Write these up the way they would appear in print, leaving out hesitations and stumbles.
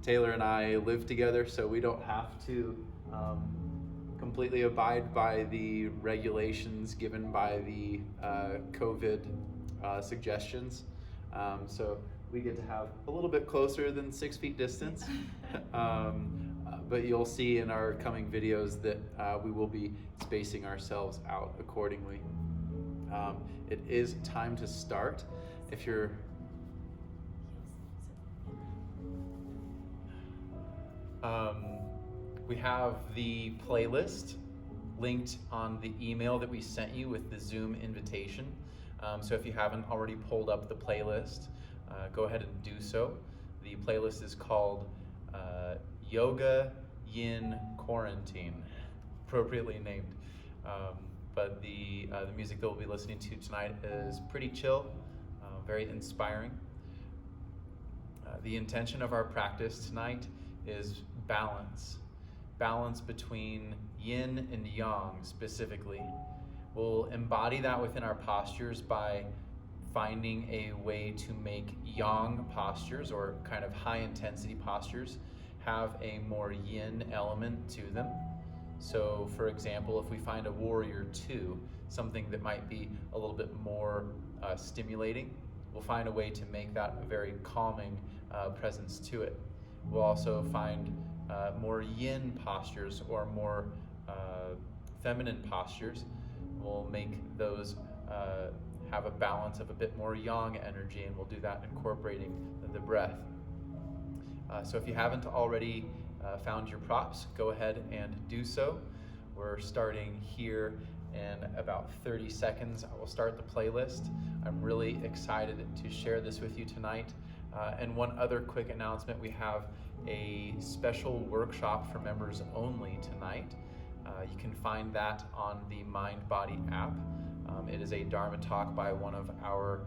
Taylor and I live together, so we don't have to completely abide by the regulations given by the COVID suggestions. So we get to have a little bit closer than 6 feet distance. But you'll see in our coming videos that we will be spacing ourselves out accordingly. It is time to start. If you're we have the playlist linked on the email that we sent you with the Zoom invitation. So if you haven't already pulled up the playlist, go ahead and do so. The playlist is called Yoga Yin Quarantine, appropriately named. But the music that we'll be listening to tonight is pretty chill, very inspiring. The intention of our practice tonight is balance. Balance between yin and yang specifically. We'll embody that within our postures by finding a way to make yang postures, or kind of high intensity postures, have a more yin element to them. So for example, if we find a warrior two, something that might be a little bit more stimulating, we'll find a way to make that a very calming presence to it. We'll also find more yin postures or more feminine postures. We'll make those have a balance of a bit more yang energy, and we'll do that incorporating the breath. So if you haven't already found your props, go ahead and do so. We're starting here in about 30 seconds. I will start the playlist. I'm really excited to share this with you tonight. And one other quick announcement, we have a special workshop for members only tonight. You can find that on the Mind Body app. It is a Dharma talk by one of our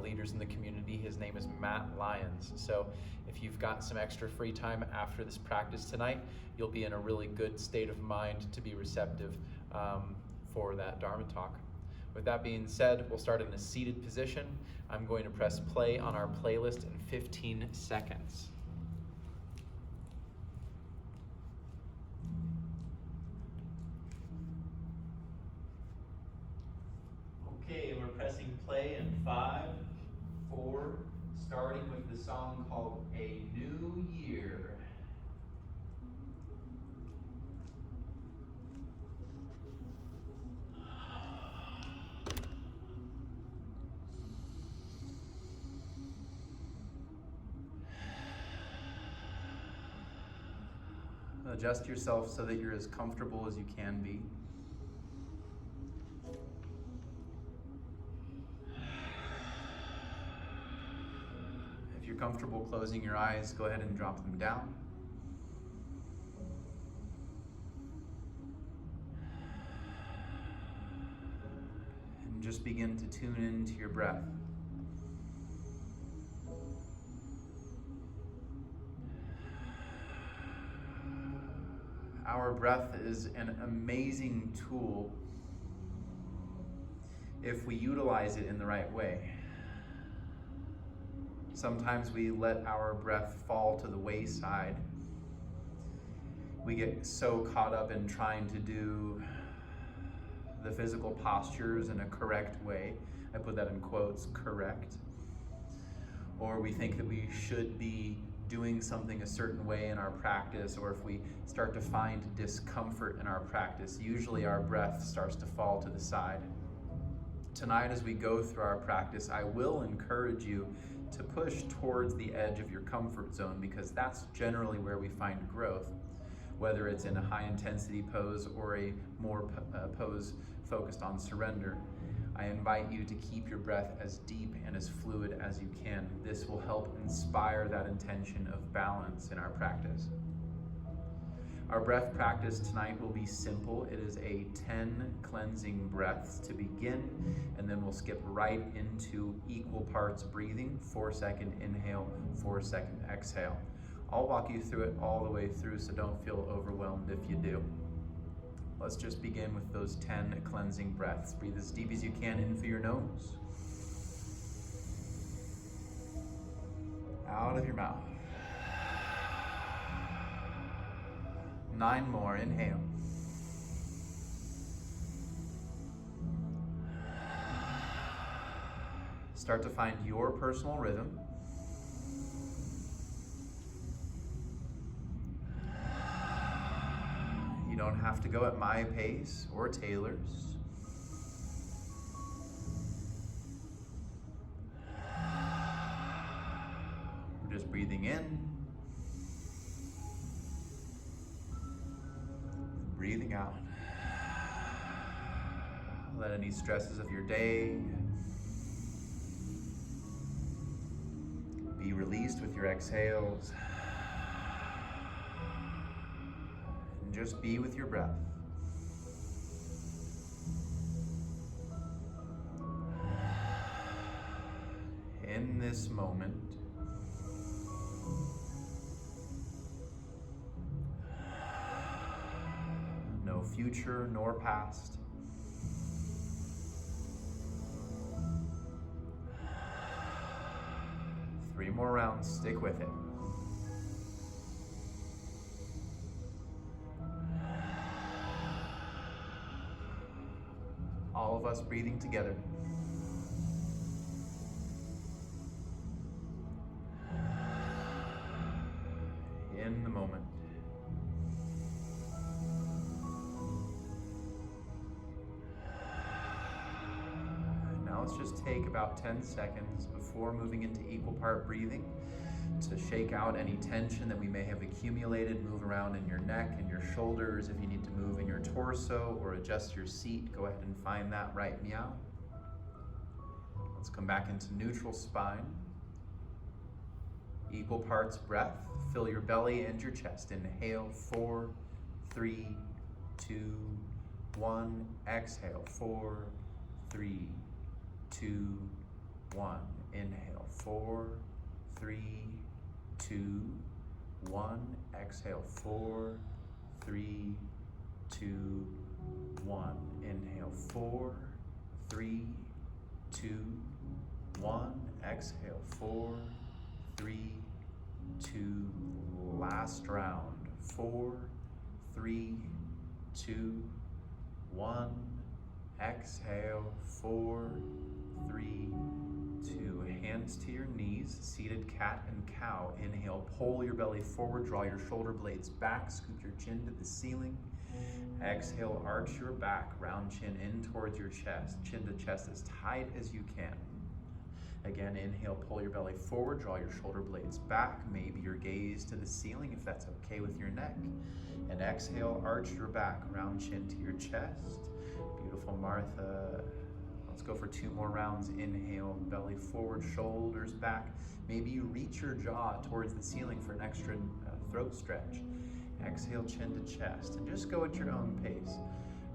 leaders in the community. His name is Matt Lyons. So if you've got some extra free time after this practice tonight, you'll be in a really good state of mind to be receptive for that Dharma talk. With that being said, we'll start in a seated position. I'm going to press play on our playlist in 15 seconds. Okay, and we're pressing play in 5, 4, starting with the song called A New Year. Adjust yourself so that you're as comfortable as you can be. If you're comfortable closing your eyes, go ahead and drop them down. And just begin to tune into your breath. Our breath is an amazing tool if we utilize it in the right way. Sometimes we let our breath fall to the wayside. We get so caught up in trying to do the physical postures in a correct way. I put that in quotes, correct. Or we think that we should be doing something a certain way in our practice, or if we start to find discomfort in our practice, usually our breath starts to fall to the side. Tonight, as we go through our practice, I will encourage you to push towards the edge of your comfort zone, because that's generally where we find growth, whether it's in a high intensity pose or a more pose focused on surrender. I invite you to keep your breath as deep and as fluid as you can. This will help inspire that intention of balance in our practice. Our breath practice tonight will be simple. It is a 10 cleansing breaths to begin, and then we'll skip right into equal parts breathing, 4-second inhale, 4-second exhale. I'll walk you through it all the way through, so don't feel overwhelmed if you do. Let's just begin with those 10 cleansing breaths. Breathe as deep as you can in through your nose. Out of your mouth. 9 more, inhale. Start to find your personal rhythm. You don't have to go at my pace or Taylor's. We're just breathing in, breathing out. Let any stresses of your day be released with your exhales. And just be with your breath. In this moment, no future nor past. Three more rounds, stick with it. All of us breathing together. In the moment. Now let's just take about 10 seconds before moving into equal part breathing to shake out any tension that we may have accumulated. Move around in your neck and your shoulders. If you need to move in your torso or adjust your seat, go ahead and find that right meow. Let's come back into neutral spine. Equal parts breath. Fill your belly and your chest. Inhale, 4, 3, 2, 1. Exhale, 4, 3, 2, 1. Inhale, 4, 3, 2, 1. Exhale, 4, 3, 2, 1. Inhale, 4, 3, 2, 1. Exhale, 4, 3, 2. Last round. 4, 3, 2, 1. Exhale, 4, 3, 2. Hands to your knees, seated cat and cow. Inhale, pull your belly forward, draw your shoulder blades back, scoop your chin to the ceiling. Exhale, arch your back, round chin in towards your chest, chin to chest as tight as you can. Again, inhale, pull your belly forward, draw your shoulder blades back, maybe your gaze to the ceiling if that's okay with your neck. And exhale, arch your back, round chin to your chest. Beautiful, Martha. Let's go for 2 more rounds. Inhale, belly forward, shoulders back. Maybe you reach your jaw towards the ceiling for an extra throat stretch. Exhale, chin to chest, and just go at your own pace.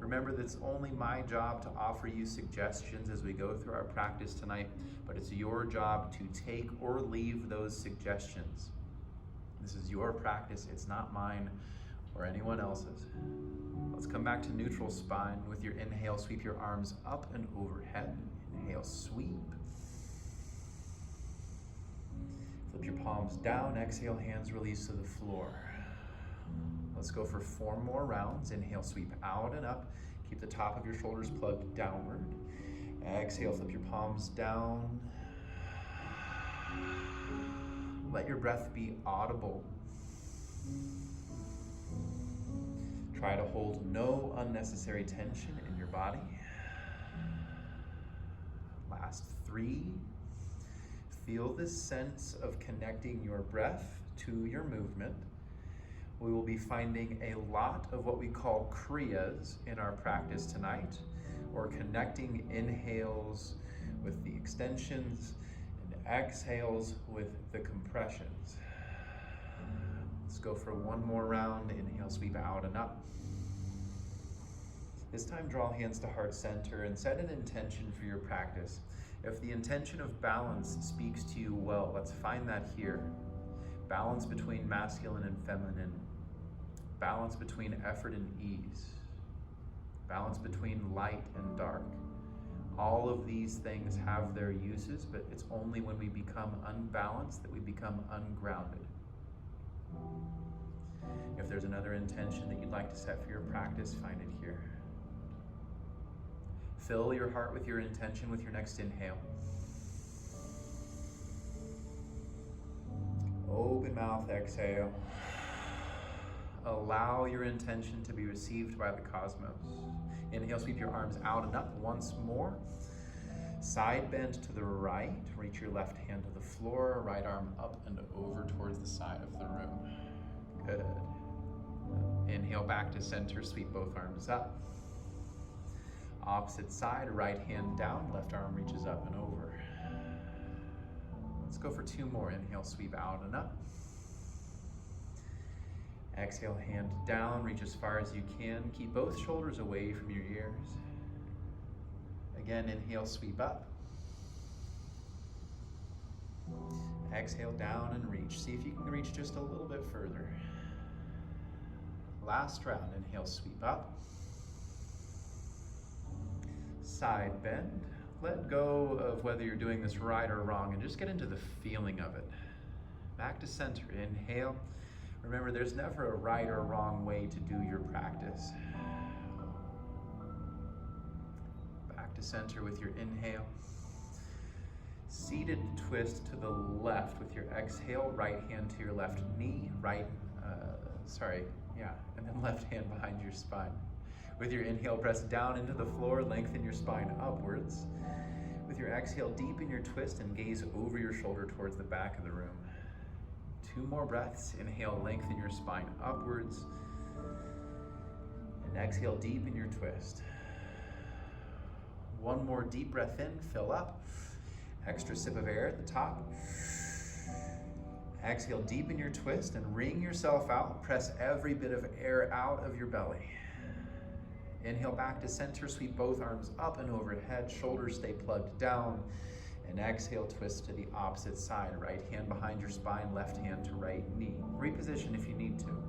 Remember that it's only my job to offer you suggestions as we go through our practice tonight, but it's your job to take or leave those suggestions. This is your practice, it's not mine or anyone else's. Let's come back to neutral spine. With your inhale, sweep your arms up and overhead. Inhale, sweep. Flip your palms down. Exhale, hands release to the floor. Let's go for 4 more rounds. Inhale, sweep out and up. Keep the top of your shoulders plugged downward. Exhale, flip your palms down. Let your breath be audible. Try to hold no unnecessary tension in your body. Last 3. Feel this sense of connecting your breath to your movement. We will be finding a lot of what we call kriyas in our practice tonight, or connecting inhales with the extensions and exhales with the compressions. Let's go for 1 more round. Inhale, sweep out and up. This time, draw hands to heart center and set an intention for your practice. If the intention of balance speaks to you well, let's find that here. Balance between masculine and feminine. Balance between effort and ease. Balance between light and dark. All of these things have their uses, but it's only when we become unbalanced that we become ungrounded. If there's another intention that you'd like to set for your practice, find it here. Fill your heart with your intention with your next inhale. Open mouth, exhale. Allow your intention to be received by the cosmos. Inhale, sweep your arms out and up once more. Side bend to the right. Reach your left hand to the floor, right arm up and over towards the side of the room. Good. Inhale back to center, sweep both arms up. Opposite side, right hand down, left arm reaches up and over. Let's go for 2 more. Inhale, sweep out and up. Exhale, hand down, reach as far as you can. Keep both shoulders away from your ears. Again, inhale, sweep up. Exhale, down and reach. See if you can reach just a little bit further. Last round, inhale, sweep up. Side bend. Let go of whether you're doing this right or wrong and just get into the feeling of it. Back to center, inhale. Remember, there's never a right or wrong way to do your practice. Back to center with your inhale. Seated twist to the left with your exhale, right hand to your left knee, and then left hand behind your spine. With your inhale, press down into the floor, lengthen your spine upwards. With your exhale, deepen your twist and gaze over your shoulder towards the back of the room. 2 more breaths. Inhale, lengthen your spine upwards. And exhale, deepen your twist. 1 more deep breath in, fill up. Extra sip of air at the top. Exhale, deepen your twist and wring yourself out. Press every bit of air out of your belly. Inhale back to center, sweep both arms up and overhead, shoulders stay plugged down. And exhale, twist to the opposite side. Right hand behind your spine, left hand to right knee. Reposition if you need to.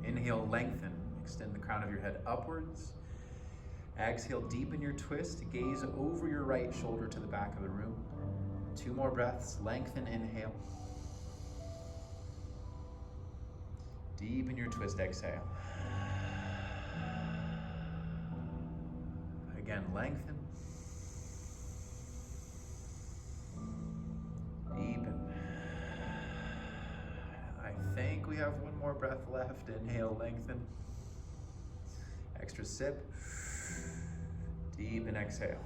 Inhale, lengthen. Extend the crown of your head upwards. Exhale, deepen your twist. Gaze over your right shoulder to the back of the room. 2 more breaths. Lengthen, inhale. Deepen your twist, exhale. Again, lengthen. Deepen. I think we have 1 more breath left. Inhale, lengthen. Extra sip. Deepen, exhale.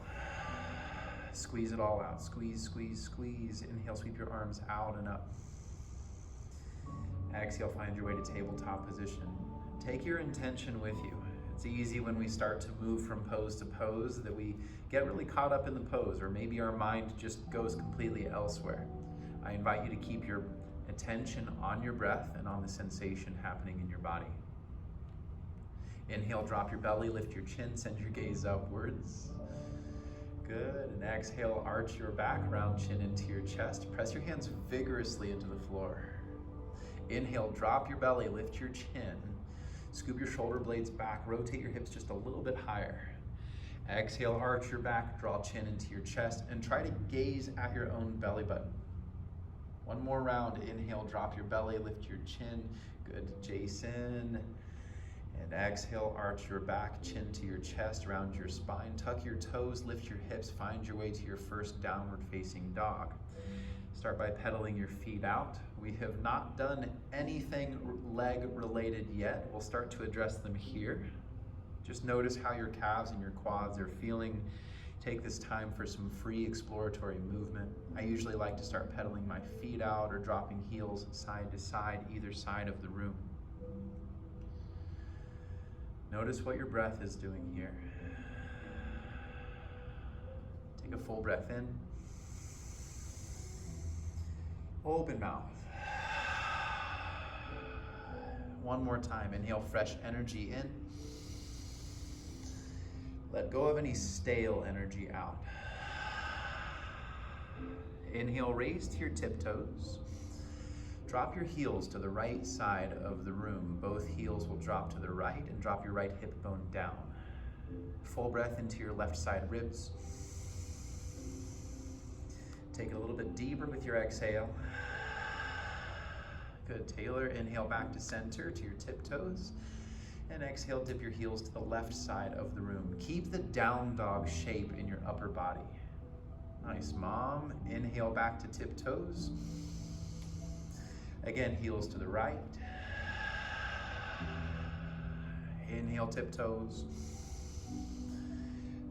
Squeeze it all out. Squeeze, squeeze, squeeze. Inhale, sweep your arms out and up. Exhale, find your way to tabletop position. Take your intention with you. It's easy when we start to move from pose to pose that we get really caught up in the pose, or maybe our mind just goes completely elsewhere. I invite you to keep your attention on your breath and on the sensation happening in your body. Inhale, drop your belly, lift your chin, send your gaze upwards. Good, and exhale, arch your back, round chin into your chest. Press your hands vigorously into the floor. Inhale, drop your belly, lift your chin. Scoop your shoulder blades back, rotate your hips just a little bit higher. Exhale, arch your back, draw chin into your chest, and try to gaze at your own belly button. 1 more round. Inhale, drop your belly, lift your chin. Good, Jason. And exhale, arch your back, chin to your chest, round your spine, tuck your toes, lift your hips, find your way to your first downward facing dog. Start by pedaling your feet out. We have not done anything leg related yet. We'll start to address them here. Just notice how your calves and your quads are feeling. Take this time for some free exploratory movement. I usually like to start pedaling my feet out or dropping heels side to side, either side of the room. Notice what your breath is doing here. Take a full breath in. Open mouth. 1 more time. Inhale fresh energy in. Let go of any stale energy out. Inhale, raise to your tiptoes. Drop your heels to the right side of the room. Both heels will drop to the right, and drop your right hip bone down. Full breath into your left side ribs. Take it a little bit deeper with your exhale. Good, Taylor. Inhale back to center, to your tiptoes. And exhale, dip your heels to the left side of the room. Keep the down dog shape in your upper body. Nice, Mom. Inhale back to tiptoes. Again, heels to the right. Inhale, tiptoes.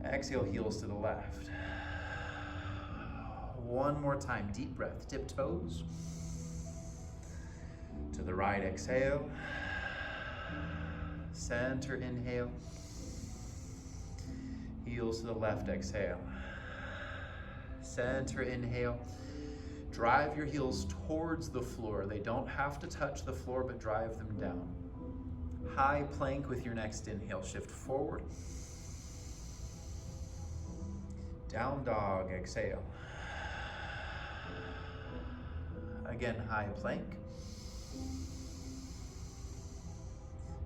Exhale, heels to the left. One more time, deep breath, tiptoes. To the right, exhale. Center, inhale. Heels to the left, exhale. Center, inhale. Drive your heels towards the floor. They don't have to touch the floor, but drive them down. High plank with your next inhale. Shift forward. Down dog, exhale. Again, high plank.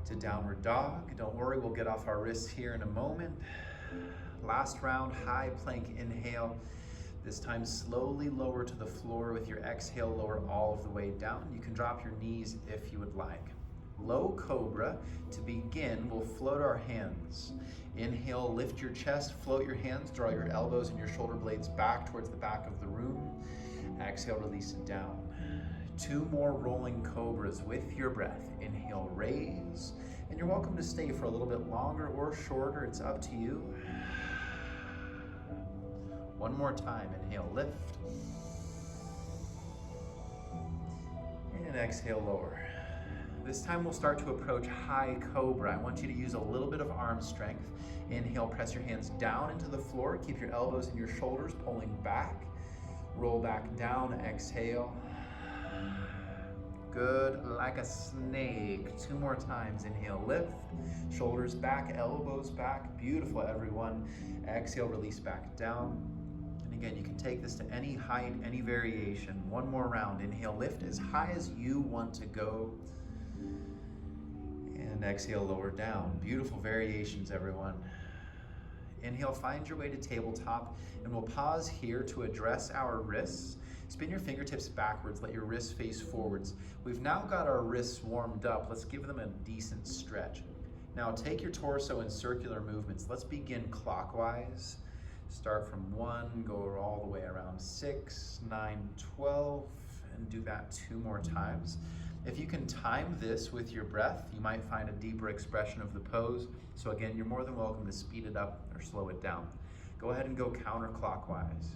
To downward dog. Don't worry, we'll get off our wrists here in a moment. Last round, high plank inhale. This time slowly lower to the floor with your exhale, lower all of the way down. You can drop your knees if you would like. Low cobra. To begin, we'll float our hands. Inhale, lift your chest, float your hands, draw your elbows and your shoulder blades back towards the back of the room. Exhale, release it down. 2 more rolling cobras with your breath. Inhale, raise, and you're welcome to stay for a little bit longer or shorter. It's up to you. One more time. Inhale, lift. And exhale, lower. This time we'll start to approach high cobra. I want you to use a little bit of arm strength. Inhale, press your hands down into the floor. Keep your elbows and your shoulders pulling back. Roll back down, exhale. Good, like a snake. 2 more times. Inhale, lift. Shoulders back, elbows back. Beautiful, everyone. Exhale, release back down. And again, you can take this to any height, any variation. 1 more round. Inhale, lift as high as you want to go. And exhale, lower down. Beautiful variations, everyone. Inhale, find your way to tabletop, and we'll pause here to address our wrists. Spin your fingertips backwards, let your wrists face forwards. We've now got our wrists warmed up. Let's give them a decent stretch. Now take your torso in circular movements. Let's begin clockwise. Start from 1, go all the way around 6, 9, 12, and do that 2 more times. If you can time this with your breath, you might find a deeper expression of the pose. So again, you're more than welcome to speed it up or slow it down. Go ahead and go counterclockwise.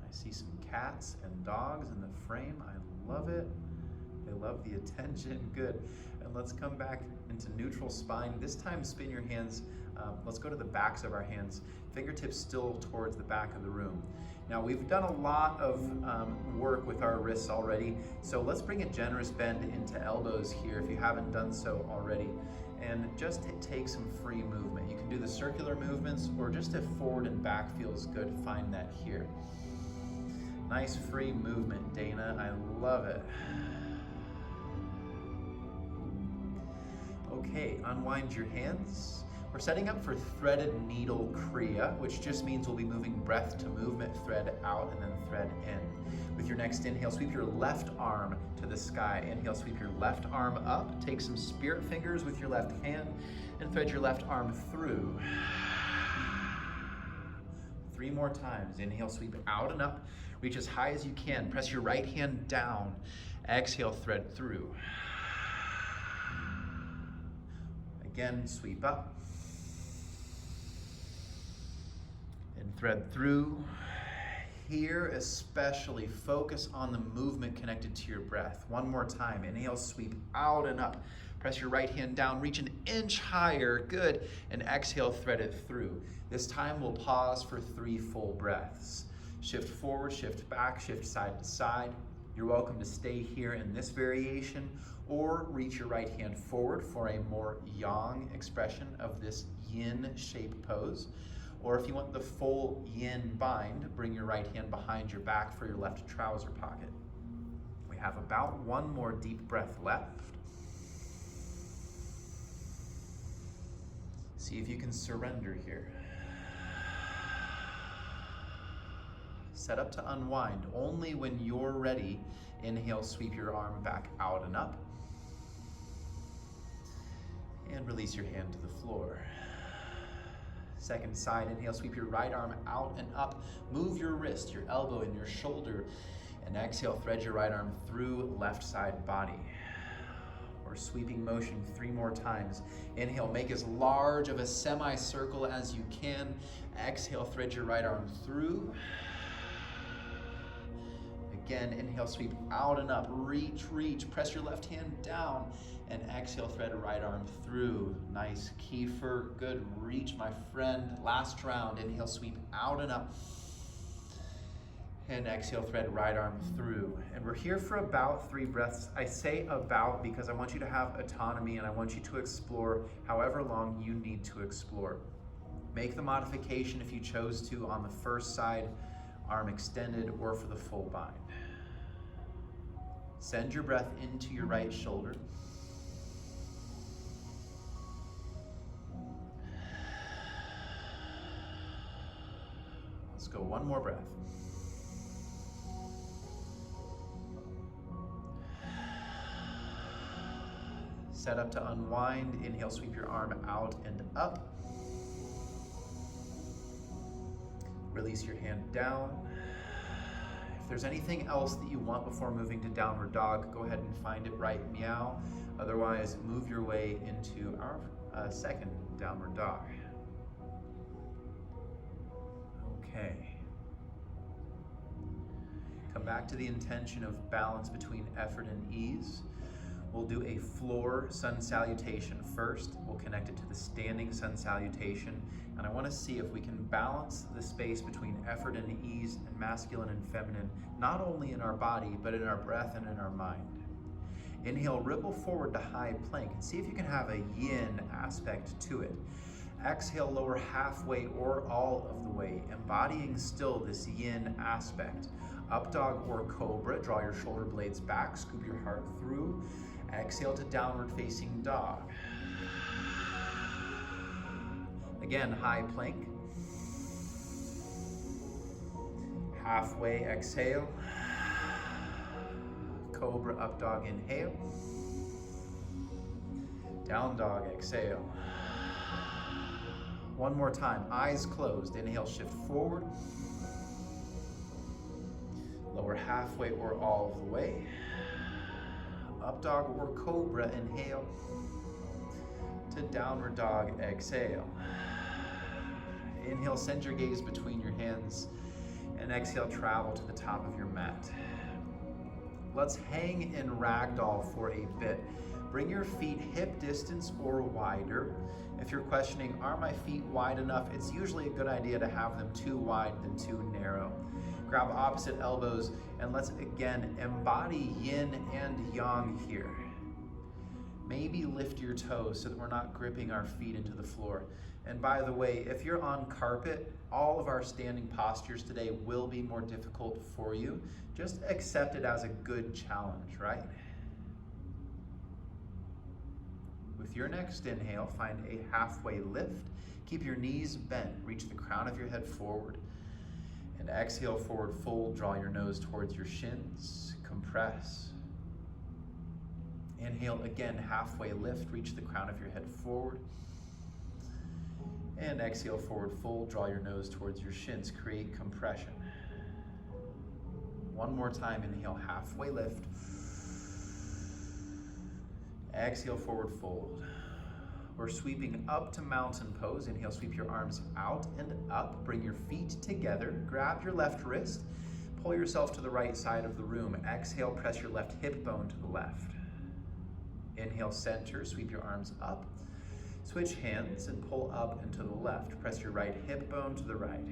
I see some cats and dogs in the frame. I love it. They love the attention. Good. And let's come back into neutral spine. This time spin your hands. Let's go to the backs of our hands. Fingertips still towards the back of the room. Now we've done a lot of work with our wrists already, so let's bring a generous bend into elbows here if you haven't done so already. And just take some free movement. You can do the circular movements, or just if forward and back feels good, find that here. Nice free movement, Dana. I love it. Okay, unwind your hands. We're setting up for threaded needle kriya, which just means we'll be moving breath to movement, thread out and then thread in. With your next inhale, sweep your left arm to the sky. Inhale, sweep your left arm up. Take some spirit fingers with your left hand and thread your left arm through. 3 more times. Inhale, sweep out and up. Reach as high as you can. Press your right hand down. Exhale, thread through. Again, sweep up. And thread through. Here, especially, focus on the movement connected to your breath. 1 more time. Inhale, sweep out and up. Press your right hand down, reach an inch higher. Good. And exhale, thread it through. This time, we'll pause for 3 full breaths. Shift forward, shift back, shift side to side. You're welcome to stay here in this variation, or reach your right hand forward for a more yang expression of this yin shape pose. Or if you want the full yin bind, bring your right hand behind your back for your left trouser pocket. We have about 1 more deep breath left. See if you can surrender here. Set up to unwind. Only when you're ready, inhale, sweep your arm back out and up. And release your hand to the floor. Second side, inhale, sweep your right arm out and up. Move your wrist, your elbow, and your shoulder. And exhale, thread your right arm through left side body. Or sweeping motion 3 more times. Inhale, make as large of a semicircle as you can. Exhale, thread your right arm through. Again, inhale, sweep out and up. Reach, reach. Press your left hand down. And exhale, thread right arm through. Nice kiefer. Good reach, my friend. Last round. Inhale, sweep out and up. And exhale, thread right arm through. And we're here for about 3 breaths. I say about because I want you to have autonomy and I want you to explore however long you need to explore. Make the modification if you chose to on the first side, arm extended, or for the full bind. Send your breath into your right shoulder. Let's go 1 more breath. Set up to unwind. Inhale, sweep your arm out and up. Release your hand down. If there's anything else that you want before moving to downward dog, go ahead and find it right meow. Otherwise, move your way into our second downward dog. Okay. Come back to the intention of balance between effort and ease. We'll do a floor sun salutation first. We'll connect it to the standing sun salutation. And I want to see if we can balance the space between effort and ease and masculine and feminine, not only in our body, but in our breath and in our mind. Inhale, ripple forward to high plank and see if you can have a yin aspect to it. Exhale, lower halfway or all of the way, embodying still this yin aspect. Up dog or cobra, draw your shoulder blades back, scoop your heart through. Exhale to downward facing dog. Again, high plank. Halfway exhale. Cobra, up dog, inhale. Down dog, exhale. 1 more time, eyes closed. Inhale, shift forward. Lower halfway or all of the way. Up dog or cobra, inhale. To downward dog, exhale. Inhale, send your gaze between your hands. And exhale, travel to the top of your mat. Let's hang in ragdoll for a bit. Bring your feet hip distance or wider. If you're questioning, are my feet wide enough? It's usually a good idea to have them too wide than too narrow. Grab opposite elbows and let's again embody yin and yang here. Maybe lift your toes so that we're not gripping our feet into the floor. And by the way, if you're on carpet, all of our standing postures today will be more difficult for you. Just accept it as a good challenge, right? With your next inhale, find a halfway lift. Keep your knees bent, reach the crown of your head forward. And exhale, forward fold, draw your nose towards your shins, compress. Inhale again, halfway lift, reach the crown of your head forward. And exhale, forward fold, draw your nose towards your shins, create compression. 1 more time, inhale, halfway lift. Exhale, forward fold. We're sweeping up to mountain pose. Inhale, sweep your arms out and up. Bring your feet together. Grab your left wrist. Pull yourself to the right side of the room. Exhale, press your left hip bone to the left. Inhale, center, sweep your arms up. Switch hands and pull up and to the left. Press your right hip bone to the right.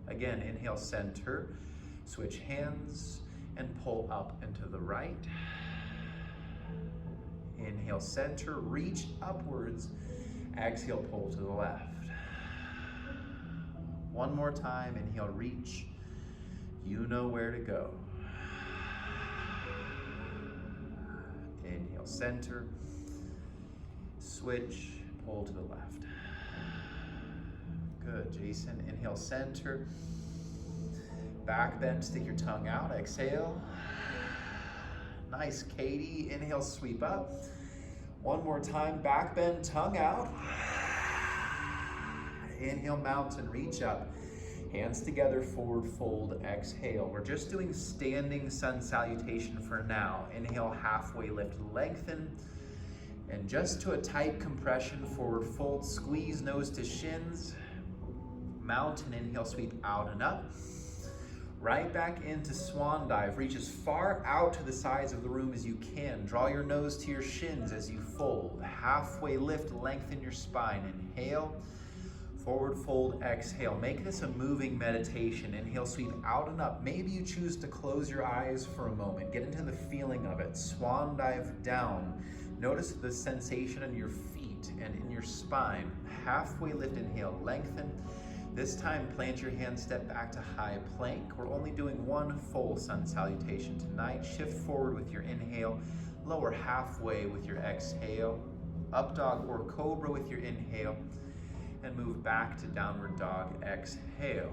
Again, inhale, center, switch hands and pull up and to the right. Inhale, center, reach upwards. Exhale, pull to the left. 1 more time, inhale, reach. You know where to go. Inhale, center, switch, pull to the left. Good, Jason. Inhale, center. Back bend, stick your tongue out, exhale. Nice, Katie. Inhale, sweep up. One more time, back bend, tongue out. Inhale, mountain, reach up. Hands together, forward fold, exhale. We're just doing standing sun salutation for now. Inhale, halfway lift, lengthen. And just to a tight compression, forward fold, squeeze nose to shins. Mountain, inhale, sweep out and up. Right back into swan dive. Reach as far out to the sides of the room as you can. Draw your nose to your shins as you fold. Halfway lift, lengthen your spine. Inhale, forward fold, exhale. Make this a moving meditation. Inhale, sweep out and up. Maybe you choose to close your eyes for a moment. Get into the feeling of it. Swan dive down. Notice the sensation in your feet and in your spine. Halfway lift, inhale, lengthen. This time, plant your hands, step back to high plank. We're only doing one full sun salutation tonight. Shift forward with your inhale, lower halfway with your exhale, up dog or cobra with your inhale, and move back to downward dog, exhale.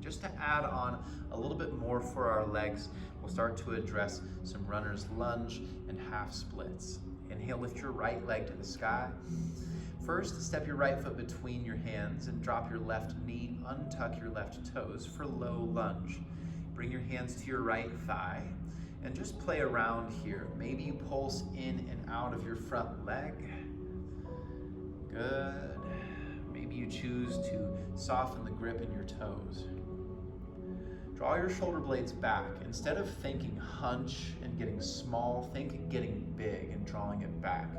Just to add on a little bit more for our legs, we'll start to address some runner's lunge and half splits. Inhale, lift your right leg to the sky. First, step your right foot between your hands and drop your left knee, untuck your left toes for low lunge. Bring your hands to your right thigh and just play around here. Maybe you pulse in and out of your front leg. Good. Maybe you choose to soften the grip in your toes. Draw your shoulder blades back. Instead of thinking hunch and getting small, think getting big and drawing it back.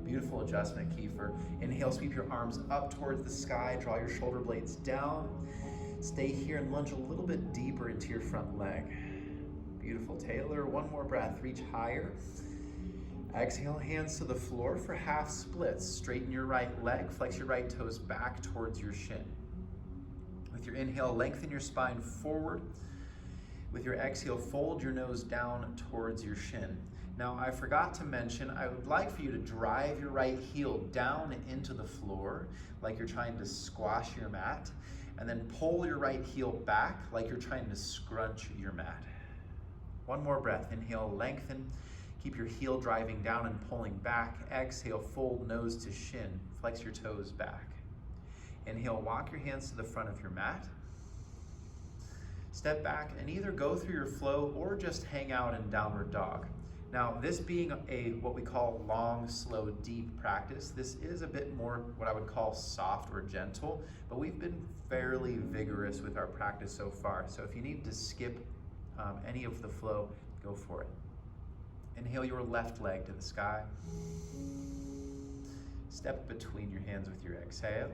Beautiful adjustment, Kiefer. Inhale, sweep your arms up towards the sky. Draw your shoulder blades down. Stay here and lunge a little bit deeper into your front leg. Beautiful, Taylor. One more breath. Reach higher. Exhale, hands to the floor for half splits. Straighten your right leg. Flex your right toes back towards your shin. With your inhale, lengthen your spine forward. With your exhale, fold your nose down towards your shin. Now, I forgot to mention, I would like for you to drive your right heel down into the floor like you're trying to squash your mat, and then pull your right heel back like you're trying to scrunch your mat. One more breath. Inhale, lengthen. Keep your heel driving down and pulling back. Exhale, fold nose to shin. Flex your toes back. Inhale, walk your hands to the front of your mat. Step back and either go through your flow or just hang out in downward dog. Now, this being a what we call long, slow, deep practice, this is a bit more what I would call soft or gentle, but we've been fairly vigorous with our practice so far. So if you need to skip any of the flow, go for it. Inhale your left leg to the sky. Step between your hands with your exhale.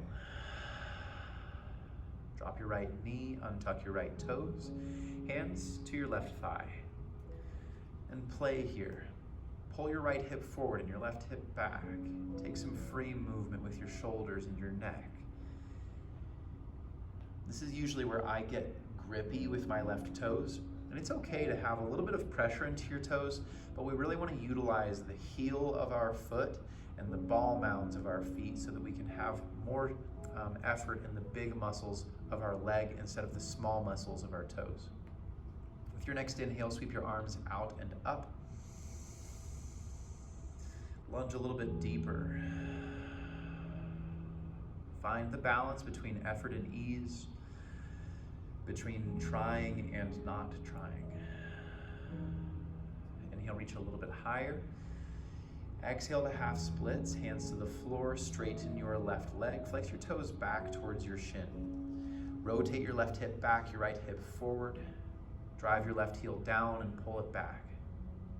Drop your right knee, untuck your right toes, hands to your left thigh. And play here. Pull your right hip forward and your left hip back. Take some free movement with your shoulders and your neck. This is usually where I get grippy with my left toes. And it's okay to have a little bit of pressure into your toes, but we really want to utilize the heel of our foot and the ball mounds of our feet so that we can have more effort in the big muscles of our leg instead of the small muscles of our toes. With your next inhale, sweep your arms out and up. Lunge a little bit deeper. Find the balance between effort and ease, between trying and not trying. Inhale, reach a little bit higher. Exhale to half splits, hands to the floor, straighten your left leg, flex your toes back towards your shin. Rotate your left hip back, your right hip forward. Drive your left heel down and pull it back.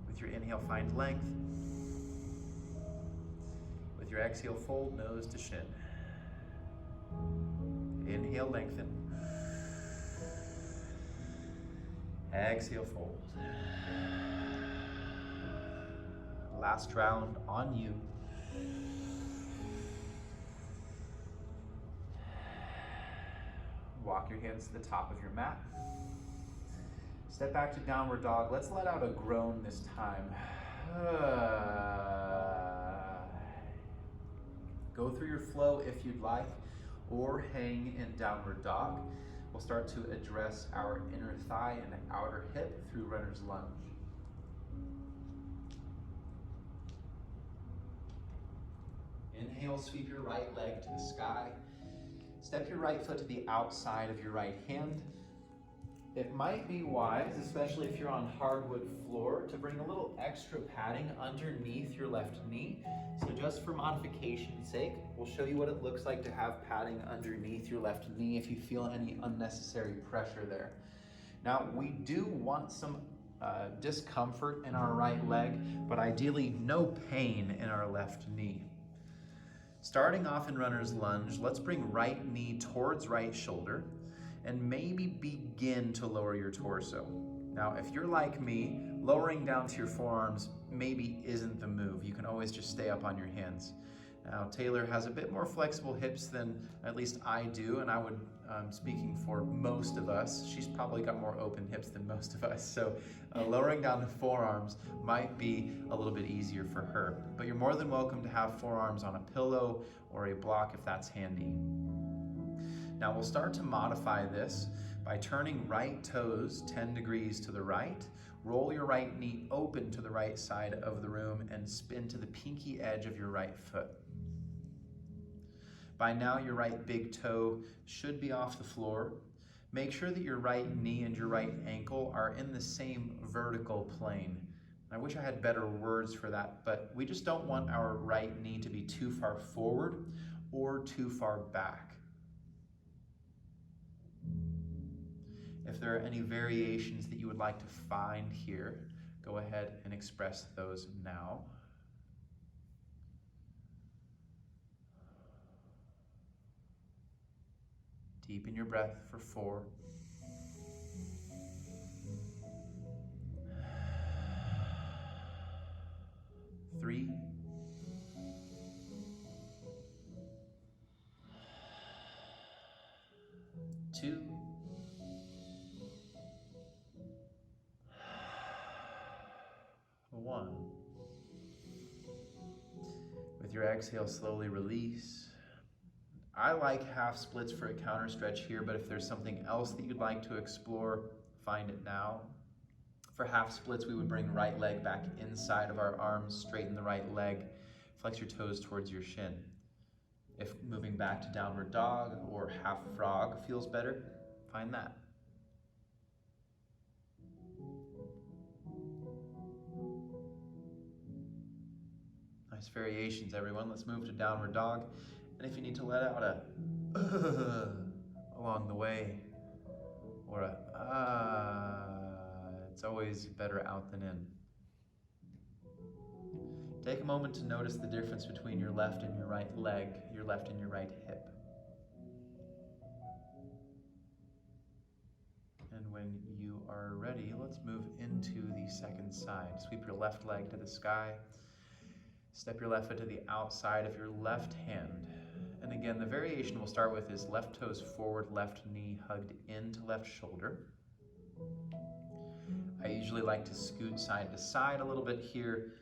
With your inhale, find length. With your exhale, fold nose to shin. Inhale, lengthen. Exhale, fold. Last round on you. Walk your hands to the top of your mat. Step back to downward dog. Let's let out a groan this time. Go through your flow if you'd like, or hang in downward dog. we'll start to address our inner thigh and outer hip through runner's lunge. Inhale, sweep your right leg to the sky. Step your right foot to the outside of your right hand. It might be wise, especially if you're on hardwood floor, to bring a little extra padding underneath your left knee. So just for modification's sake, we'll show you what it looks like to have padding underneath your left knee if you feel any unnecessary pressure there. Now, we do want some discomfort in our right leg, but ideally no pain in our left knee. Starting off in runner's lunge, let's bring right knee towards right shoulder and maybe begin to lower your torso. Now, if you're like me, lowering down to your forearms maybe isn't the move. You can always just stay up on your hands. Now, Taylor has a bit more flexible hips than at least I do, and I would, speaking for most of us, she's probably got more open hips than most of us, so lowering down to forearms might be a little bit easier for her. But you're more than welcome to have forearms on a pillow or a block if that's handy. Now we'll start to modify this by turning right toes 10 degrees to the right. Roll your right knee open to the right side of the room and spin to the pinky edge of your right foot. By now, your right big toe should be off the floor. Make sure that your right knee and your right ankle are in the same vertical plane. I wish I had better words for that, but we just don't want our right knee to be too far forward or too far back. If there are any variations that you would like to find here, go ahead and express those now. Deepen your breath for 4. 3. 2. 1. With your exhale, slowly release. I like half splits for a counter stretch here, but if there's something else that you'd like to explore, find it now. For half splits, we would bring right leg back inside of our arms, straighten the right leg, flex your toes towards your shin. If moving back to downward dog or half frog feels better, find that. Nice variations, everyone. Let's move to downward dog. And if you need to let out a along the way, or a it's always better out than in. Take a moment to notice the difference between your left and your right leg, your left and your right hip. And when you are ready, let's move into the second side. Sweep your left leg to the sky. Step your left foot to the outside of your left hand. And again, the variation we'll start with is left toes forward, left knee hugged into left shoulder. I usually like to scoot side to side a little bit here.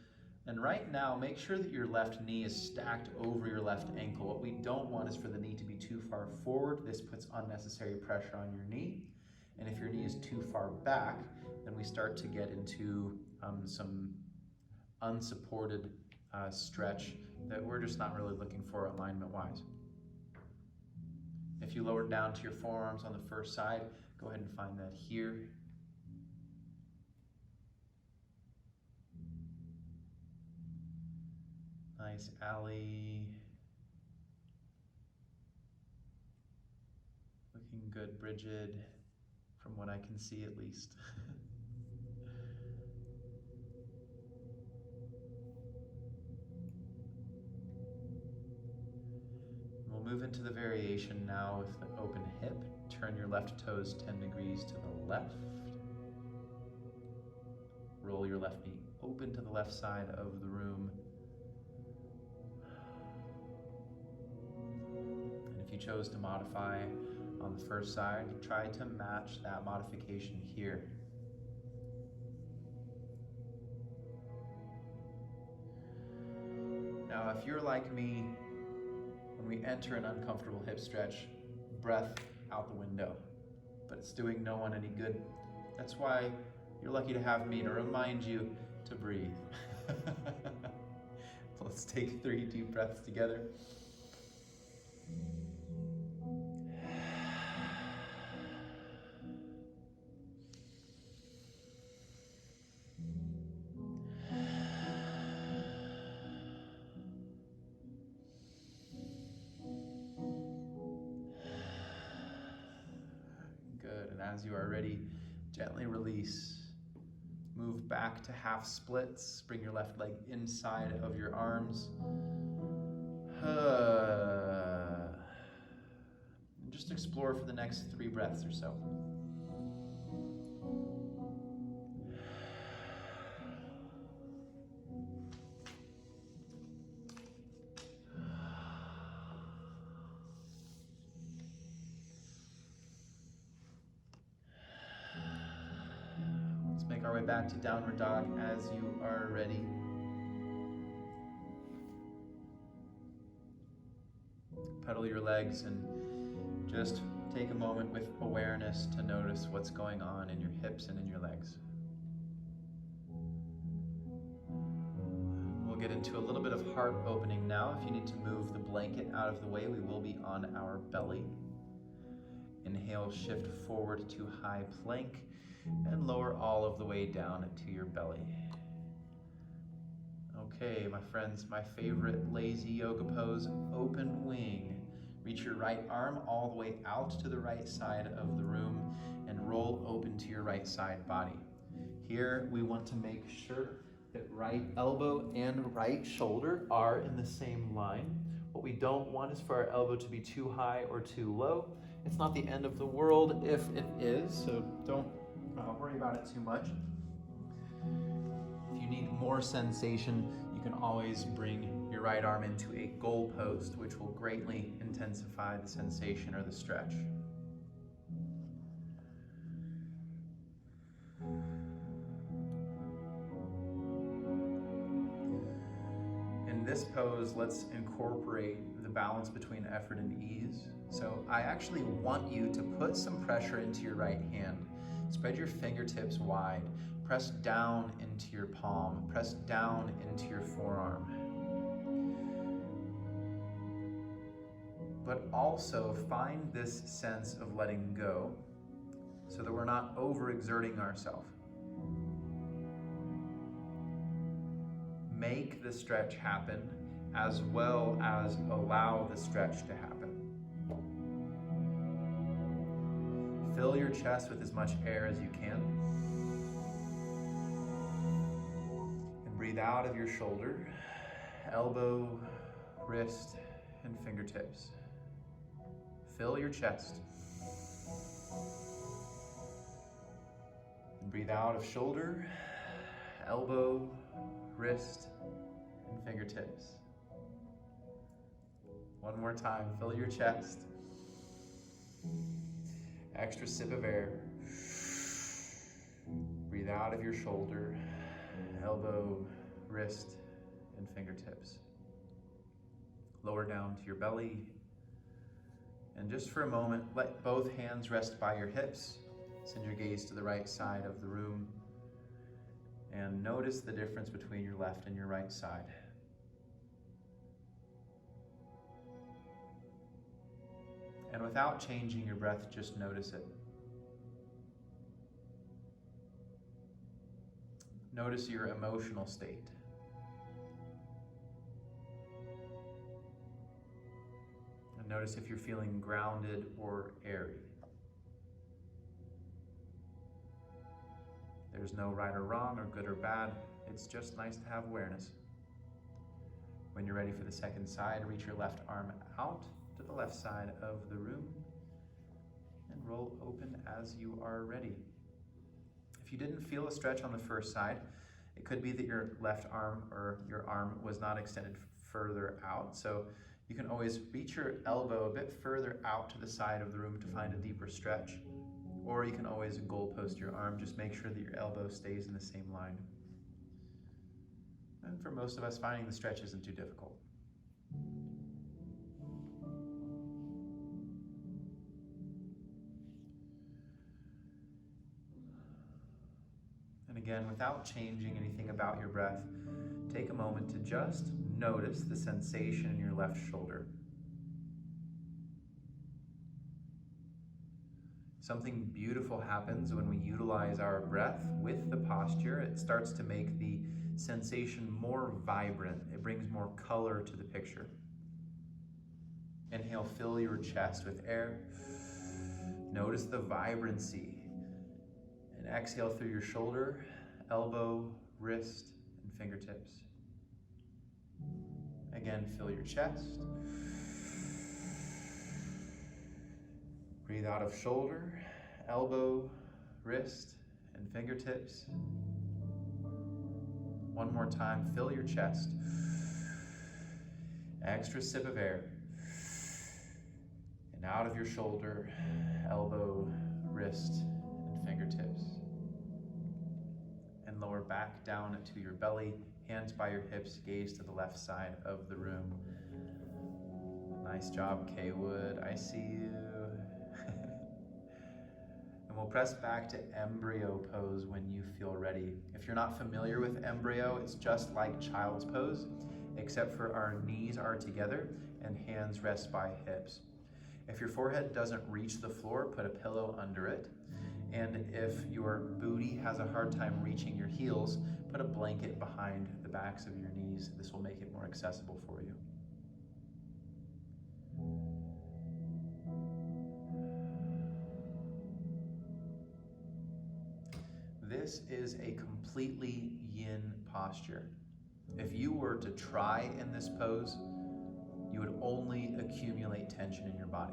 And right now, make sure that your left knee is stacked over your left ankle. What we don't want is for the knee to be too far forward. This puts unnecessary pressure on your knee. And if your knee is too far back, then we start to get into some unsupported stretch that we're just not really looking for alignment-wise. If you lower down to your forearms on the first side, go ahead and find that here. Nice alley. Looking good, Bridget, from what I can see at least. We'll move into the variation now with the open hip. Turn your left toes 10 degrees to the left. Roll your left knee open to the left side of the room. And if you chose to modify on the first side, try to match that modification here. Now, if you're like me, when we enter an uncomfortable hip stretch, breath out the window. but it's doing no one any good. That's why you're lucky to have me to remind you to breathe. Let's take 3 deep breaths together. Good, and as you are ready, gently release. Move back to half splits. Bring your left leg inside of your arms. And just explore for the next 3 breaths or so. Let's make our way back to downward dog as you are ready. Pedal your legs and just take a moment with awareness to notice what's going on in your hips and in your legs. We'll get into a little bit of heart opening now. If you need to move the blanket out of the way, we will be on our belly. Inhale, shift forward to high plank and lower all of the way down to your belly. Okay, my friends, my favorite lazy yoga pose, open wing. Reach your right arm all the way out to the right side of the room and roll open to your right side body. Here, we want to make sure that right elbow and right shoulder are in the same line. What we don't want is for our elbow to be too high or too low. It's not the end of the world if it is, so don't worry about it too much. If you need more sensation, you can always bring your right arm into a goal post, which will greatly intensify the sensation or the stretch. In this pose, let's incorporate the balance between effort and ease. So I actually want you to put some pressure into your right hand. Spread your fingertips wide. Press down into your palm. Press down into your forearm. But also find this sense of letting go so that we're not overexerting ourselves. Make the stretch happen as well as allow the stretch to happen. Fill your chest with as much air as you can. And breathe out of your shoulder, elbow, wrist, and fingertips. Fill your chest. And breathe out of shoulder, elbow, wrist, and fingertips. One more time, fill your chest. Extra sip of air. Breathe out of your shoulder, elbow, wrist, and fingertips. Lower down to your belly. And just for a moment, let both hands rest by your hips. Send your gaze to the right side of the room. And notice the difference between your left and your right side. And without changing your breath, just notice it. Notice your emotional state. And notice if you're feeling grounded or airy. There's no right or wrong or good or bad. It's just nice to have awareness. When you're ready for the second side, reach your left arm out to the left side of the room and roll open as you are ready. If you didn't feel a stretch on the first side, it could be that your left arm or your arm was not extended further out. So you can always reach your elbow a bit further out to the side of the room to find a deeper stretch. Or you can always goalpost your arm. Just make sure that your elbow stays in the same line. And for most of us, finding the stretch isn't too difficult. And again, without changing anything about your breath, take a moment to just notice the sensation in your left shoulder. Something beautiful happens when we utilize our breath with the posture. It starts to make the sensation more vibrant. It brings more color to the picture. Inhale, fill your chest with air. Notice the vibrancy. And exhale through your shoulder, elbow, wrist, and fingertips. Again, fill your chest. Breathe out of shoulder, elbow, wrist, and fingertips. One more time, fill your chest. Extra sip of air. And out of your shoulder, elbow, wrist, and fingertips. And lower back down to your belly, hands by your hips, gaze to the left side of the room. Nice job, Kaywood. I see you. And we'll press back to embryo pose when you feel ready. If you're not familiar with embryo, it's just like child's pose, except for our knees are together and hands rest by hips. If your forehead doesn't reach the floor, put a pillow under it. And if your booty has a hard time reaching your heels, put a blanket behind the backs of your knees. This will make it more accessible for you. This is a completely yin posture. If you were to try in this pose, you would only accumulate tension in your body.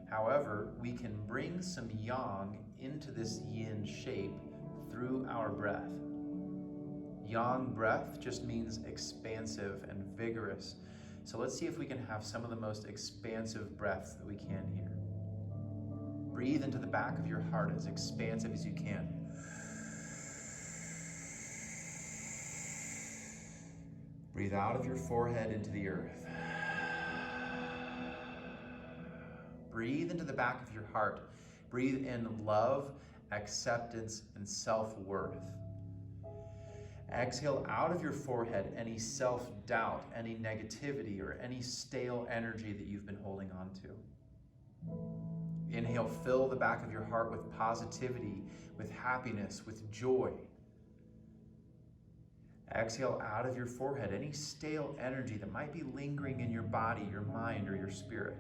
However, we can bring some yang into this yin shape through our breath. Yang breath just means expansive and vigorous. So let's see if we can have some of the most expansive breaths that we can here. Breathe into the back of your heart as expansive as you can. Breathe out of your forehead into the earth. Breathe into the back of your heart. Breathe in love, acceptance, and self-worth. Exhale out of your forehead any self-doubt, any negativity, or any stale energy that you've been holding on to. Inhale, fill the back of your heart with positivity, with happiness, with joy. Exhale out of your forehead any stale energy that might be lingering in your body, your mind, or your spirit.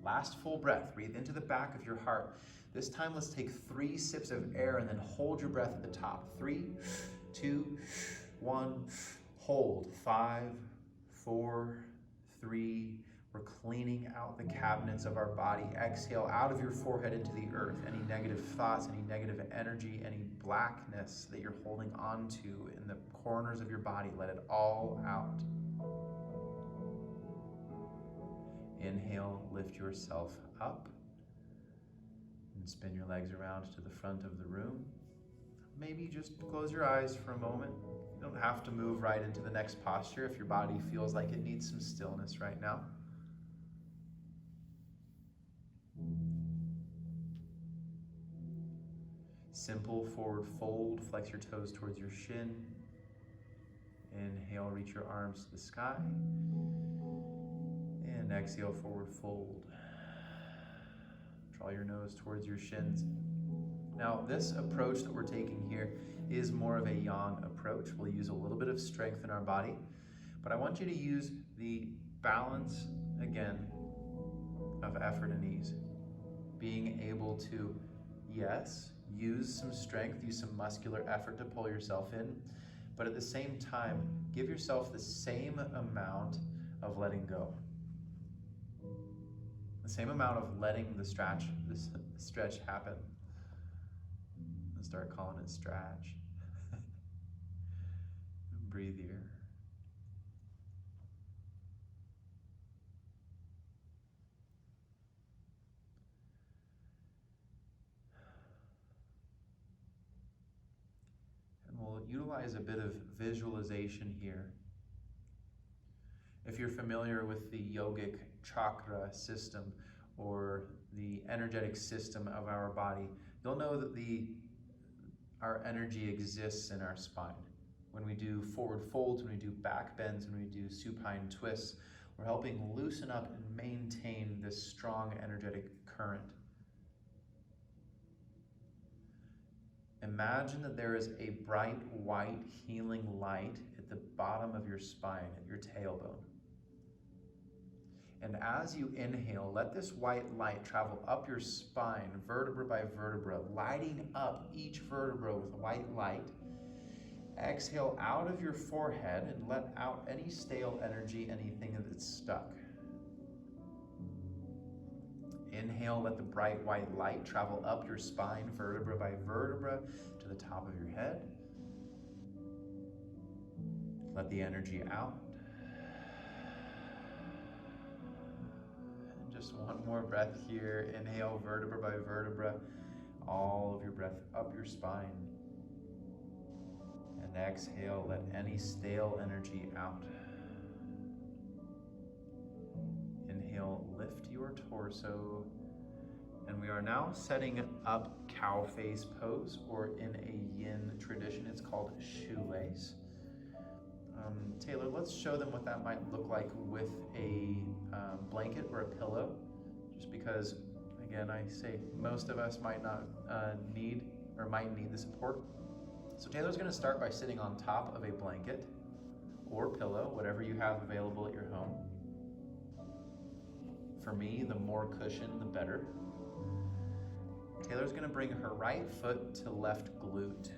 Last full breath. Breathe into the back of your heart. This time, let's take 3 sips of air and then hold your breath at the top. 3, 2, 1. Hold. 5, 4, 3. We're cleaning out the cabinets of our body. Exhale out of your forehead into the earth. Any negative thoughts, any negative energy, any blackness that you're holding on to in the corners of your body, let it all out. Inhale, lift yourself up and spin your legs around to the front of the room. Maybe just close your eyes for a moment. You don't have to move right into the next posture if your body feels like it needs some stillness right now. Simple forward fold, flex your toes towards your shin. Inhale, reach your arms to the sky. And exhale, forward fold. Draw your nose towards your shins. Now, this approach that we're taking here is more of a yang approach. We'll use a little bit of strength in our body, but I want you to use the balance, again, of effort and ease. Being able to, yes, use some strength, use some muscular effort to pull yourself in, but at the same time, give yourself the same amount of letting go. The same amount of letting the stretch happen. Let's start calling it stretch. Breathe here. And we'll utilize a bit of visualization here. If you're familiar with the yogic chakra system, or the energetic system of our body, you'll know that our energy exists in our spine. When we do forward folds, when we do back bends, when we do supine twists, we're helping loosen up and maintain this strong energetic current. Imagine that there is a bright white healing light at the bottom of your spine, at your tailbone. And as you inhale, let this white light travel up your spine, vertebra by vertebra, lighting up each vertebra with white light. Exhale out of your forehead and let out any stale energy, anything that's stuck. Inhale, let the bright white light travel up your spine, vertebra by vertebra, to the top of your head. Let the energy out. And just one more breath here. Inhale, vertebra by vertebra, all of your breath up your spine. And exhale, let any stale energy out. Inhale, lift your torso. And we are now setting up cow face pose, or in a yin tradition, it's called shoelace. Taylor, let's show them what that might look like with a blanket or a pillow, just because, again, I say most of us might not need the support. So Taylor's going to start by sitting on top of a blanket or pillow, whatever you have available at your home. For me, the more cushion, the better. Taylor's going to bring her right foot to left glute.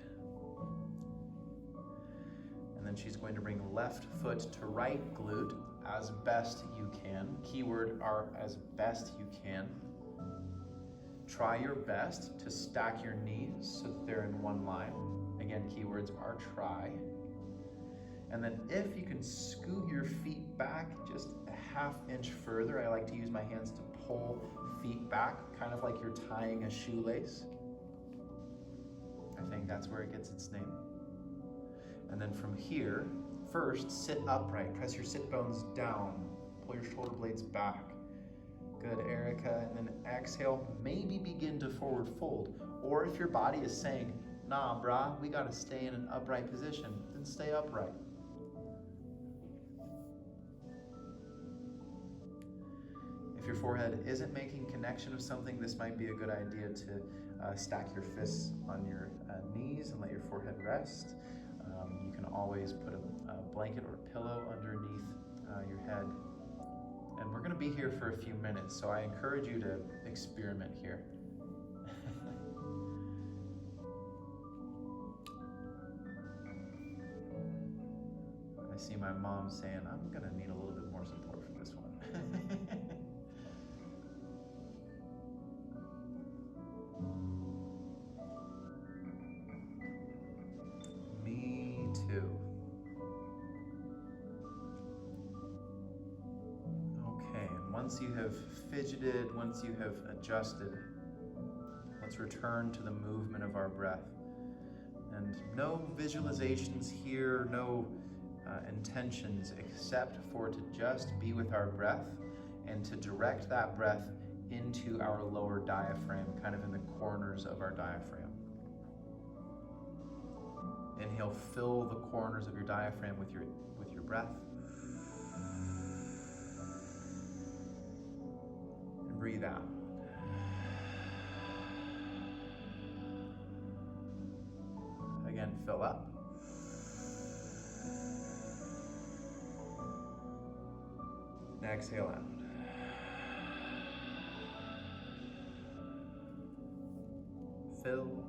And then she's going to bring left foot to right glute as best you can. Keyword are as best you can. Try your best to stack your knees so that they're in one line. Again, keywords are try. And then if you can scoot your feet back just a half inch further, I like to use my hands to pull feet back, kind of like you're tying a shoelace. I think that's where it gets its name. And then from here, first sit upright, press your sit bones down, pull your shoulder blades back. Good, Erica. And then exhale, maybe begin to forward fold. Or if your body is saying, nah, brah, we gotta stay in an upright position, then stay upright. If your forehead isn't making connection with something, this might be a good idea to stack your fists on your knees and let your forehead rest. You can always put a blanket or a pillow underneath your head. And we're going to be here for a few minutes, so I encourage you to experiment here. I see my mom saying, I'm going to need a little bit more support for this one. Me too. Okay, and once you have fidgeted, once you have adjusted, let's return to the movement of our breath. And no visualizations here, no intentions, except for to just be with our breath and to direct that breath into our lower diaphragm, kind of in the corners of our diaphragm. Inhale, fill the corners of your diaphragm with your breath. And breathe out. Again, fill up. And exhale out. Fill.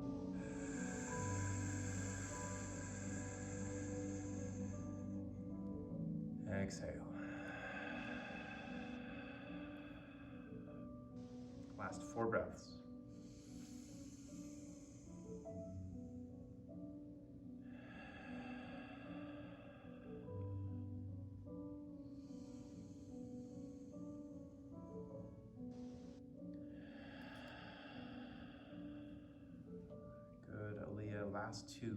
Exhale. Last 4 breaths. Good, Aaliyah. Last 2.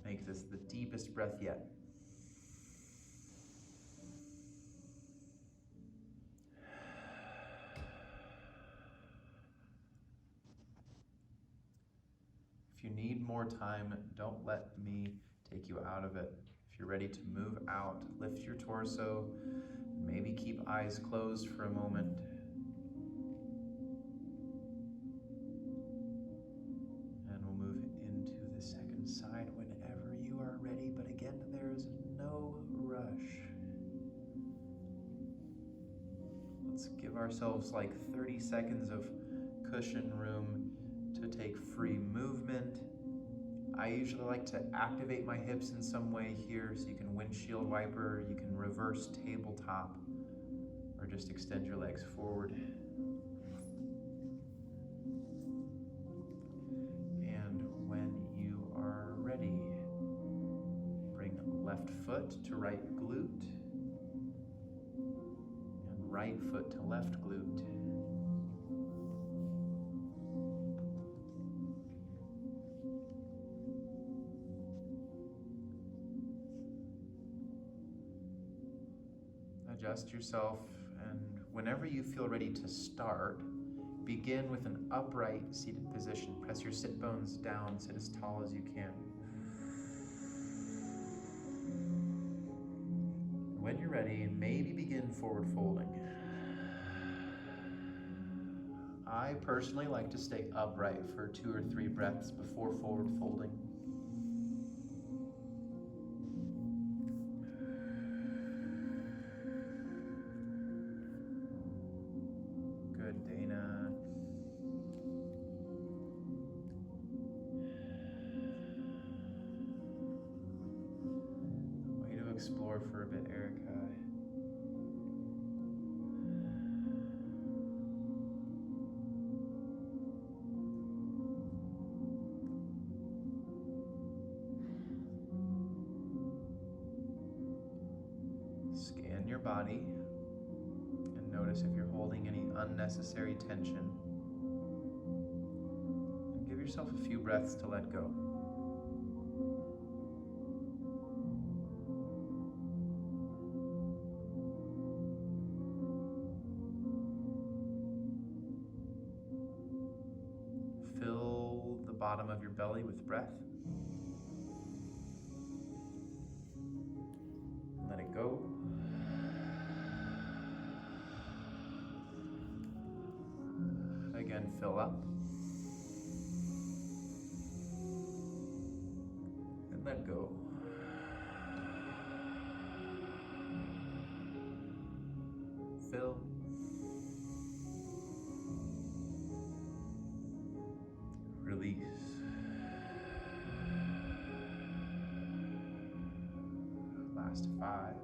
Make this the deepest breath yet. If you need more time, don't let me take you out of it. If you're ready to move out, lift your torso, maybe keep eyes closed for a moment. And we'll move into the second side whenever you are ready, but again, there's no rush. Let's give ourselves like 30 seconds of cushion room to take free movement. I usually like to activate my hips in some way here, so you can windshield wiper, you can reverse tabletop, or just extend your legs forward. And when you are ready, bring left foot to right glute, and right foot to left glute. Adjust yourself, and whenever you feel ready to start, begin with an upright seated position. Press your sit bones down, sit as tall as you can. When you're ready, maybe begin forward folding. I personally like to stay upright for 2 or 3 breaths before forward folding. Good, Dana. Way to explore for a bit, Erica. Scan your body and notice if you're holding any unnecessary tension. And give yourself a few breaths to let go. Fill the bottom of your belly with breath. Let it go. Again, fill up. And let go. Fill. Release. Last 5.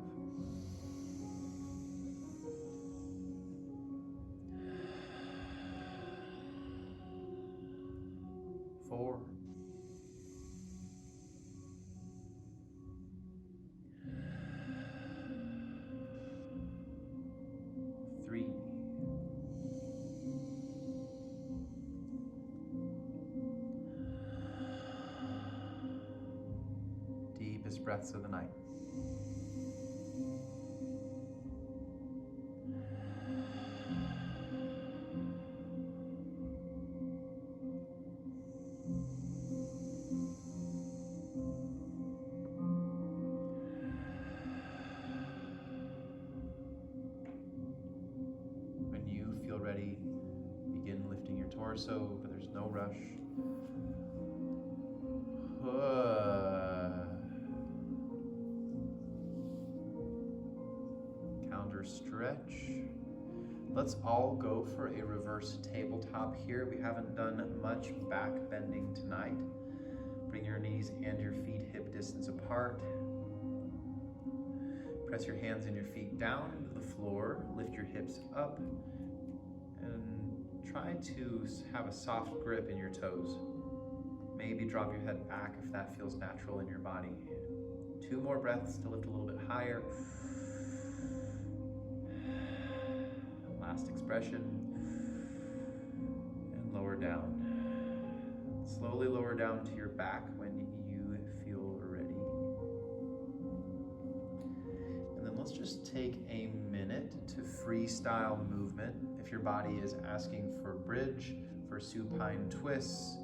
4. 3. 2. Deepest breaths of the night. When you feel ready, begin lifting your torso, but there's no rush. Counter stretch. Let's all go for a reverse tabletop here. We haven't done much back bending tonight. Bring your knees and your feet hip distance apart. Press your hands and your feet down into the floor. Lift your hips up and try to have a soft grip in your toes. Maybe drop your head back if that feels natural in your body. 2 more breaths to lift a little bit higher. Last expression. And lower down. Slowly lower down to your back when you feel ready. let's just take a minute to freestyle movement. If your body is asking for bridge, for supine twists,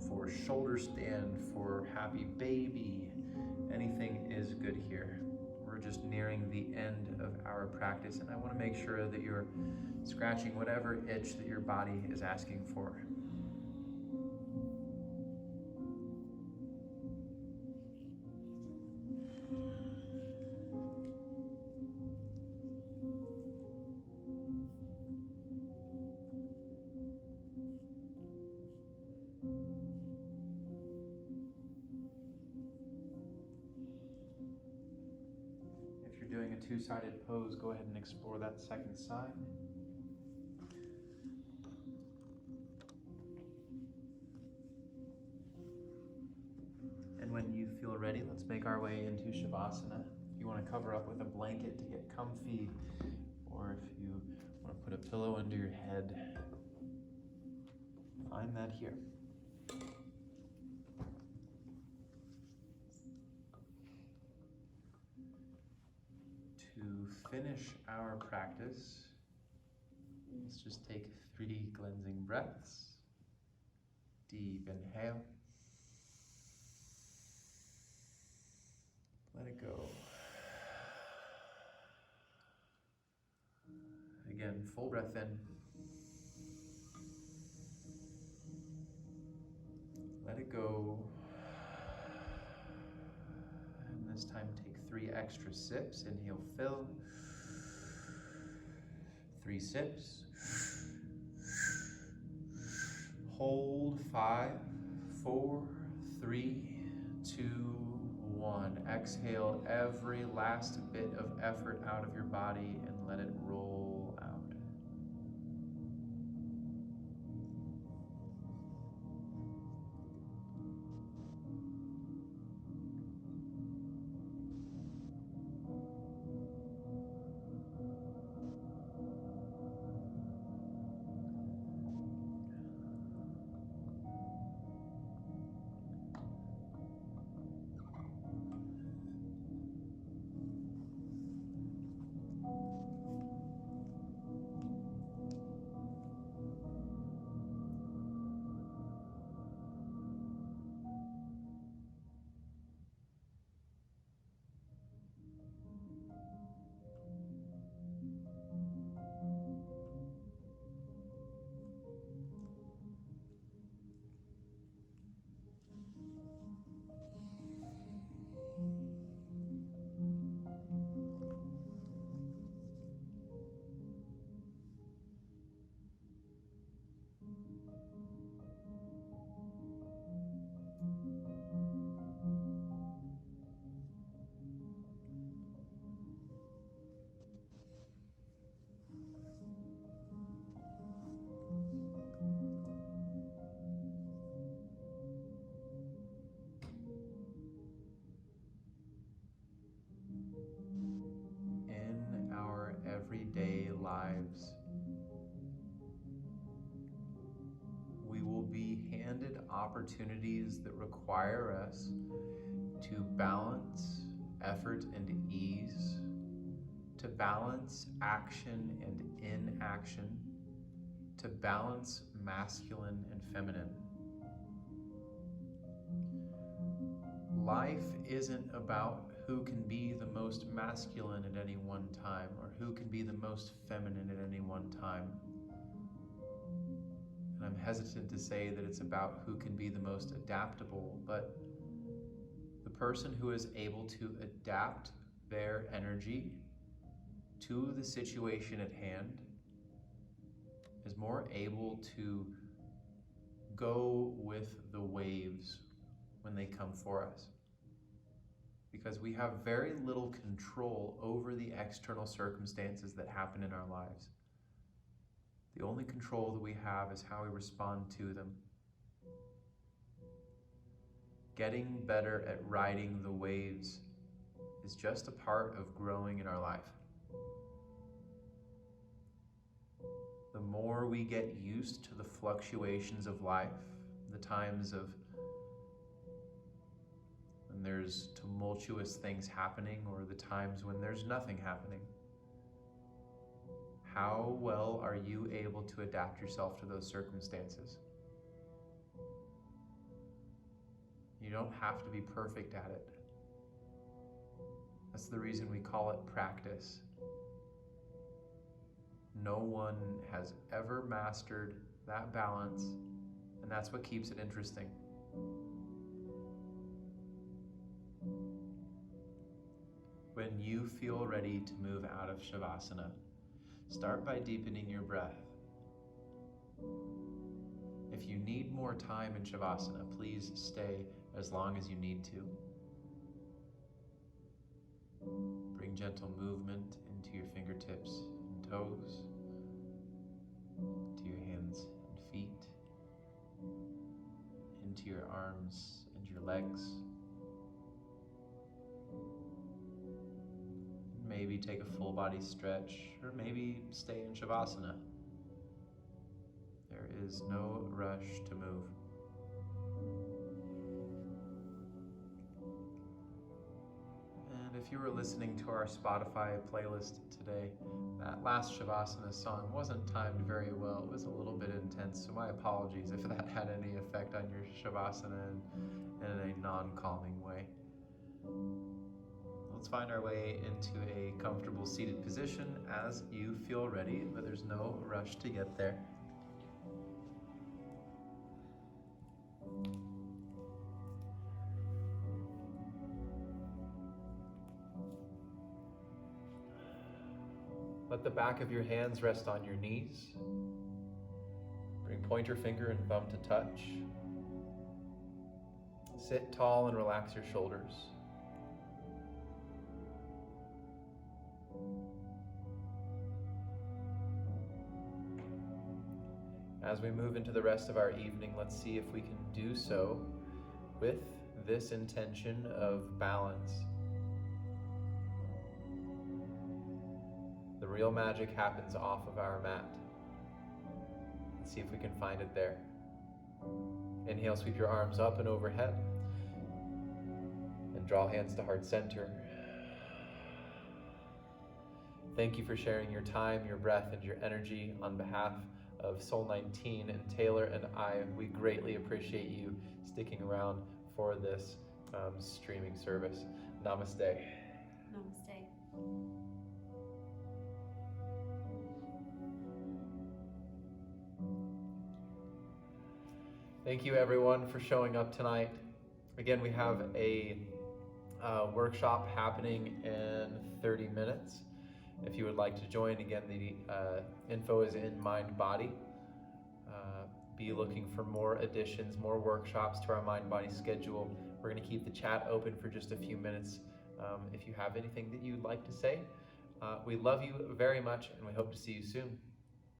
for shoulder stand, for happy baby, anything is good here. We're just nearing the end of our practice, and I want to make sure that you're scratching whatever itch that your body is asking for. If you're doing a two-sided pose, go ahead and explore that second side. And when you feel ready, let's make our way into Shavasana. If you want to cover up with a blanket to get comfy, or if you want to put a pillow under your head, find that here. To finish our practice, let's just take 3 cleansing breaths. Deep inhale. Let it go. Again, full breath in. Let it go. And this time take 3 extra sips. Inhale, fill. 3 sips. Hold. 5, 4, 3, 2, 1. Exhale every last bit of effort out of your body and let it roll out. In our everyday lives, we will be handed opportunities that require us to balance effort and ease, to balance action and inaction, to balance masculine and feminine. Life isn't about who can be the most masculine at any one time or who can be the most feminine at any one time. And I'm hesitant to say that it's about who can be the most adaptable, but the person who is able to adapt their energy to the situation at hand is more able to go with the waves when they come for us. Because we have very little control over the external circumstances that happen in our lives. The only control that we have is how we respond to them. Getting better at riding the waves is just a part of growing in our life. The more we get used to the fluctuations of life, the times of when there's tumultuous things happening or the times when there's nothing happening? How well are you able to adapt yourself to those circumstances? You don't have to be perfect at it. That's the reason we call it practice. No one has ever mastered that balance, and that's what keeps it interesting. When you feel ready to move out of Shavasana, start by deepening your breath. If you need more time in Shavasana, please stay as long as you need to. Bring gentle movement into your fingertips and toes, to your hands and feet, into your arms and your legs. Maybe take a full body stretch, or maybe stay in Shavasana. There is no rush to move. And if you were listening to our Spotify playlist today, that last Shavasana song wasn't timed very well. It was a little bit intense, so my apologies if that had any effect on your Shavasana in a non-calming way. Let's find our way into a comfortable seated position as you feel ready, but there's no rush to get there. Let the back of your hands rest on your knees. Bring pointer finger and thumb to touch. Sit tall and relax your shoulders. As we move into the rest of our evening, let's see if we can do so with this intention of balance. The real magic happens off of our mat. Let's see if we can find it there. Inhale, sweep your arms up and overhead. And draw hands to heart center. Thank you for sharing your time, your breath, and your energy on behalf of Soul 19 and Taylor and I. We greatly appreciate you sticking around for this streaming service. Namaste. Namaste. Thank you everyone for showing up tonight. Again, we have a workshop happening in 30 minutes. If you would like to join, again, the info is in Mind Body. Be looking for more additions, more workshops to our Mind Body schedule. We're going to keep the chat open for just a few minutes. If you have anything that you'd like to say, we love you very much and we hope to see you soon.